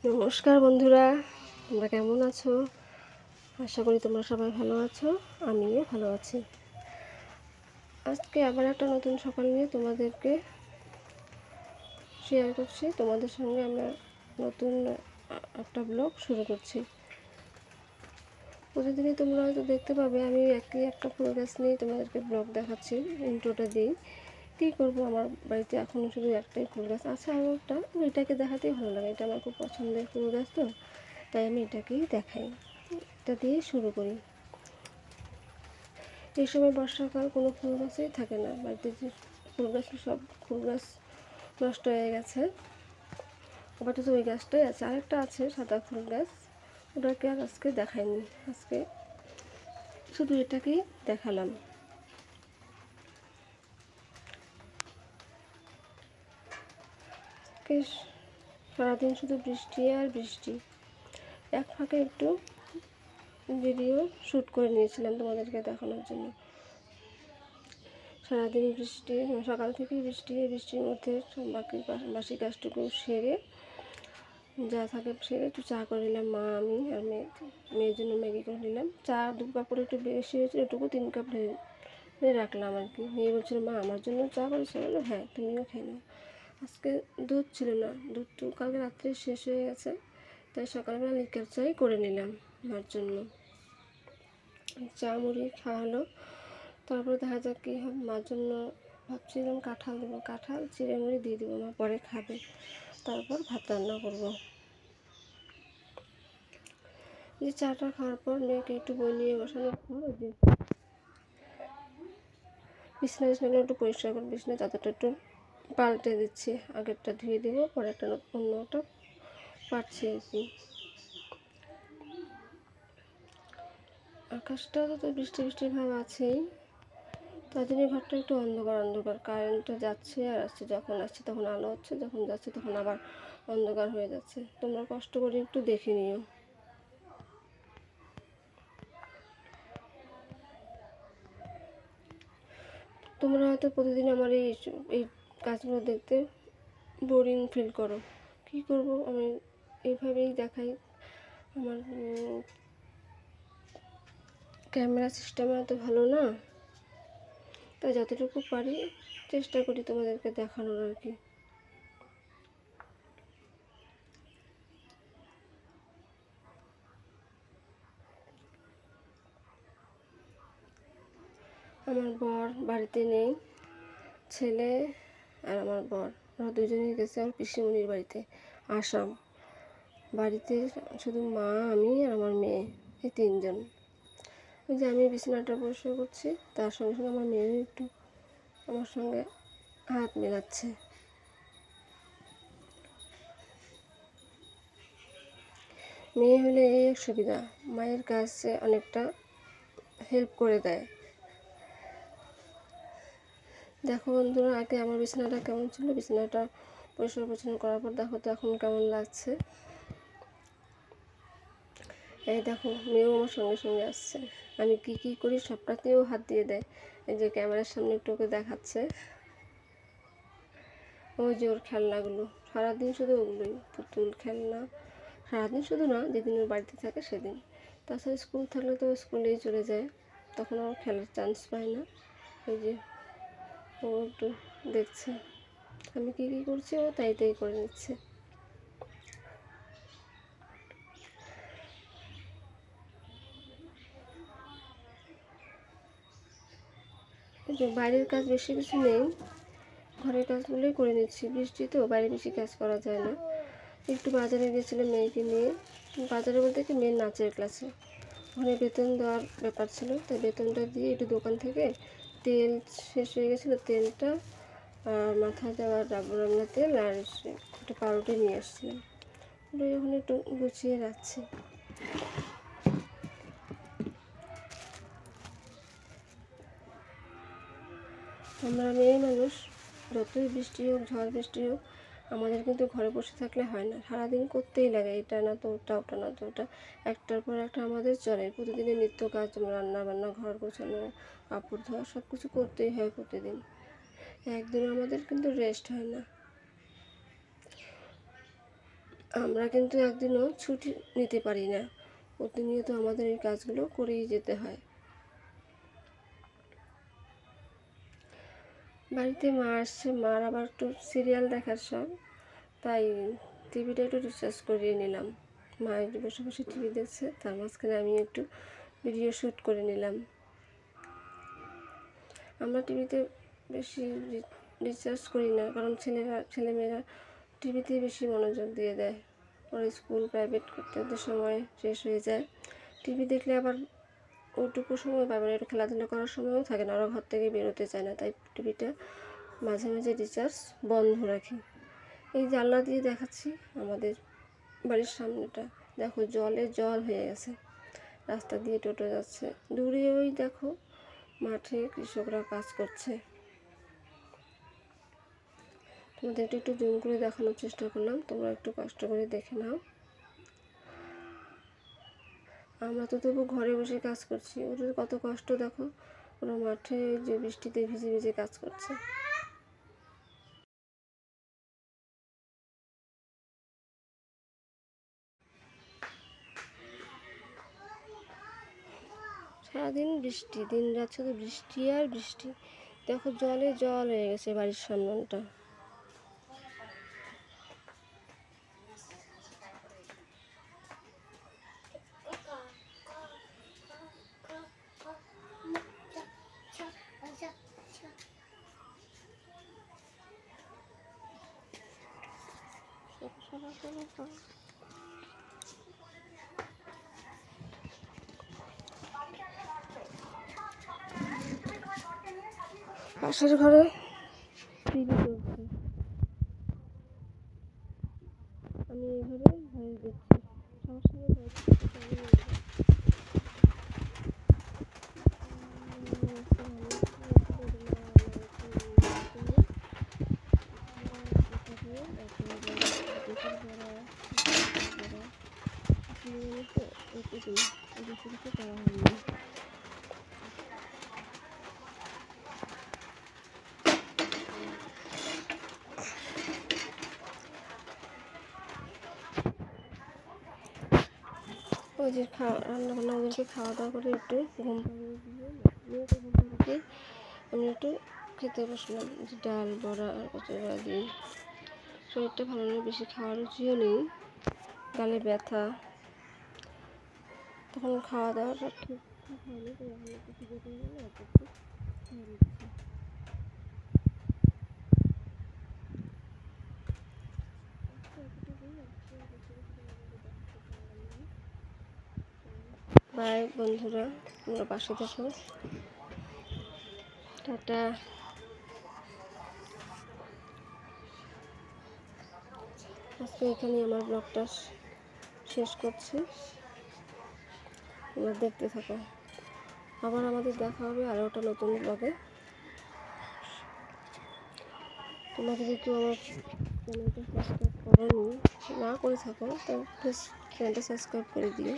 নমস্কার বন্ধুরা, তোমরা কেমন আছো? আশা করি তোমরা সবাই ভালো আছো। আমিও ভালো আছি। আজকে আবার একটা নতুন সকাল নিয়ে তোমাদেরকে শেয়ার করছি। তোমাদের সঙ্গে আমরা নতুন একটা ব্লগ শুরু করছি। প্রতিদিনই তোমরা হয়তো দেখতে পাবে আমি একই একটা ফুল গাছ নিয়ে তোমাদেরকে ব্লগ দেখাচ্ছি, ইন্ট্রোটা দিই। কী করবো, আমার বাড়িতে এখন শুধু একটাই ফুল গাছ আছে, আর একটা এটাকে দেখাতেই ভালো লাগে। এটা আমার খুব পছন্দের ফুল গাছ, তো তাই আমি এটাকেই দেখাই। এটা দিয়ে শুরু করি। এই সময় বর্ষাকাল কোনো ফুল গাছই থাকে না বাড়িতে, যে ফুল গাছ সব ফুল গাছ নষ্ট হয়ে গেছে। আপাতত ওই গাছটাই আছে, আরেকটা আছে সাদা ফুল গাছ, ওটাকে আর আজকে দেখাইনি। আজকে শুধু এটাকেই দেখালাম। আজকে সারাদিন শুধু বৃষ্টি আর বৃষ্টি। এক ফাঁকে একটু ভিডিও শ্যুট করে নিয়েছিলাম তোমাদেরকে দেখানোর জন্য। সারাদিন বৃষ্টি, সকাল থেকেই বৃষ্টি। বৃষ্টির মধ্যে বাসি কাজটুকু সেরে, যা থাকে সেরে একটু চা করে নিলাম মা, আমি আর মেয়ের জন্য ম্যাগি করে নিলাম। চা 2 কাপ করে একটু বেশি হয়েছিল, এটুকু 3 কাপ রাখলাম আর কি। মেয়ে বলছিল, মা আমার জন্য চা করেছো? বললো হ্যাঁ, তুমিও খেয়ে নাও। আজকে দুধ ছিল না, দুধ তো কালকে রাত্রে শেষ হয়ে গেছে, তাই সকালবেলা লিকার চাই করে নিলাম মার জন্য। চা মুড়ি খাওয়া হলো। তারপরে দেখা যাক কী হবে। মার জন্য ভাবছিলাম কাঁঠাল দেবো, কাঁঠাল চিড়ে মুড়ি দিয়ে দেবো, মা পরে খাবে। তারপর ভাত রান্না করবো। যে চাটা খাওয়ার পর মেয়েকে একটু বই নিয়ে বসানোর পর যে বিছানা একটু পরিষ্কার করে বিছানা চাদরটা একটু পাল্টে দিচ্ছি। আগেরটা ধুয়ে দেবো, পরে একটা অন্য একটা পাচ্ছি আর কি। আকাশটা তো বৃষ্টি বৃষ্টির ভাব আছেই, তার জন্য ঘরটা একটু অন্ধকার অন্ধকার। কারেন্টটা যাচ্ছে আর আসছে, যখন আসছে তখন আলো হচ্ছে, যখন যাচ্ছে তখন আবার অন্ধকার হয়ে যাচ্ছে। তোমরা কষ্ট করে একটু দেখে নিও। তোমরা হয়তো প্রতিদিন আমার এই কাজগুলো দেখতে বোরিং ফিল করো। কী করব, আমি এইভাবেই দেখাই। আমার ক্যামেরা সিস্টেম এত ভালো না, তাই যতটুকু পারি চেষ্টা করি তোমাদেরকে দেখানোর আর কি। আমার বর বাড়িতে নেই, ছেলে আর আমার বর ওরা দুজনেই গেছে আমার পিসিমণির বাড়িতে, আসাম। বাড়িতে শুধু মা, আমি আর আমার মেয়ে, এই 3 জন। ওই যে আমি বিছানাটা পরিষ্কার করছি, তার সঙ্গে সঙ্গে আমার মেয়েও একটু আমার সঙ্গে হাত মেলাচ্ছে। মেয়ে হলে এই এক সুবিধা, মায়ের কাছে অনেকটা হেল্প করে দেয়। দেখো বন্ধুরা, আগে আমার বিছানাটা কেমন ছিল, বিছানাটা পরিষ্কার পরিচ্ছন্ন করার পর দেখো তো এখন কেমন লাগছে। এই দেখো, মেয়েও আমার সঙ্গে সঙ্গে আসছে। আমি কি কি করি সবটাতেও হাত দিয়ে দেয়। এই যে ক্যামেরার সামনে একটু ওকে দেখাচ্ছে। ওই যে ওর খেলনাগুলো, সারাদিন শুধু ওগুলোই, পুতুল খেলনা। সারাদিন শুধু না, যেদিন ওর বাড়িতে থাকে সেদিন। তাছাড়া স্কুল থাকলে তো স্কুলেই চলে যায়, তখন আমার খেলার চান্স পায় না। ওই যে ও একটু দেখছে আমি কী কী করছি, ও তাই তাই করে নিচ্ছে। বাইরের কাজ বেশি কিছু নেই, ঘরের কাজগুলোই করে নিচ্ছি। বৃষ্টি তো, বাইরে বেশি কাজ করা যায় না। একটু বাজারে গেছিলাম মেয়েকে নিয়ে। বাজারে বলতে কি, মেয়ের নাচের ক্লাসে। ওখানে বেতন দেওয়ার ব্যাপার ছিল, তাই বেতনটা দিয়ে একটু দোকান থেকে তেল শেষ হয়ে গেছিলো, তেলটা আর মাথায় দেওয়ার রান্না তেল আর একটা পাউরুটি নিয়ে এসেছিলাম। ওটা ওখানে একটু গুছিয়ে রাখছি। আমরা মেয়ে মানুষ, যতই বৃষ্টি হোক ঝড় বৃষ্টি হোক, আমাদের কিন্তু ঘরে বসে থাকলে হয় না, সারাদিন করতেই লাগে। এটা না তো ওটা, ওটা না তো ওটা, একটার পর একটা আমাদের চলে। প্রতিদিনের নিত্য কাজ, রান্না বান্না, ঘর গোছানো, কাপড় ধোয়া, সব কিছু করতেই হয় প্রতিদিন। একদিন আমাদের কিন্তু রেস্ট হয় না। আমরা কিন্তু একদিনও ছুটি নিতে পারি না, প্রতিনিয়ত আমাদের এই কাজগুলো করেই যেতে হয়। বাড়িতে মা আসছে, মার আবার একটু সিরিয়াল দেখার শখ, তাই টিভিটা একটু রিচার্জ করিয়ে নিলাম। মা একটু বসে বসে টিভি দেখছে, তার মাঝখানে আমি একটু ভিডিও শ্যুট করে নিলাম। আমরা টিভিতে বেশি রিচার্জ করি না, কারণ ছেলেমেয়েরা টিভিতেই বেশি মনোযোগ দিয়ে দেয়। ওরা স্কুল প্রাইভেট করতে করতে সময় শেষ হয়ে যায়। টিভি দেখলে আবার ওটুকু সময় পাবে না, একটু খেলাধুলা করার সময়ও থাকে না, ওরা ঘর থেকে বেরোতে চায় না, তাই টিভিটা মাঝে মাঝে রিচার্জ বন্ধ রাখি। এই জানলা দিয়ে দেখাচ্ছি আমাদের বাড়ির সামনেটা, দেখো জলে জল হয়ে গেছে, রাস্তা দিয়ে টোটো যাচ্ছে, দূরে ওই দেখো মাঠে কৃষকরা কাজ করছে। তোমাদের একটু জুম করে দেখানোর চেষ্টা করলাম, তোমরা একটু কষ্ট করে দেখে নাও। আমরা তো তবু ঘরে বসে কাজ করছি, ওদের কত কষ্ট দেখো, ওরা মাঠে যে বৃষ্টিতে ভিজে ভিজে কাজ করছে। সারাদিন বৃষ্টি, দিন রাত শুধু বৃষ্টি আর বৃষ্টি। দেখো জলে জল হয়ে গেছে বাড়ির সামনটা। পাশের ঘরে টিভি চলছে, আমি এই ঘরে ভয়েস দিচ্ছি, সমস্যা নেই। ওই যে রান্না বান্না ওদেরকে খাওয়া দাওয়া করে একটু ঘুম পাড়িয়ে দিয়ে মেয়েকে ঘুম পাড়িয়ে আমি একটু খেতে বসলাম, যে ডাল বড়া আর কচুর বড়া দিয়ে। শরীরটা ভালো নেই, বেশি খাওয়ার রুচিও নেই, গালে ব্যথা, তখন খাওয়া দাওয়াটা ঠিক হয়নি, তো এখন একটু খিদে পেয়ে গেলে একটু খেয়ে নিচ্ছি। বাই বন্ধুরা, তোমরা পাশে দেখো, টাটা। আজকে এখানেই আমার ব্লগটা শেষ করছি, তোমরা দেখতে থাকো। আবার আমাদের দেখা হবে আরও একটা নতুন ব্লগে। তোমরা যদি কেউ আমার চ্যানেলটা সাবস্ক্রাইব করোনি, না করে থাকো, তো প্লিজ চ্যানেলটা সাবস্ক্রাইব করে দিও।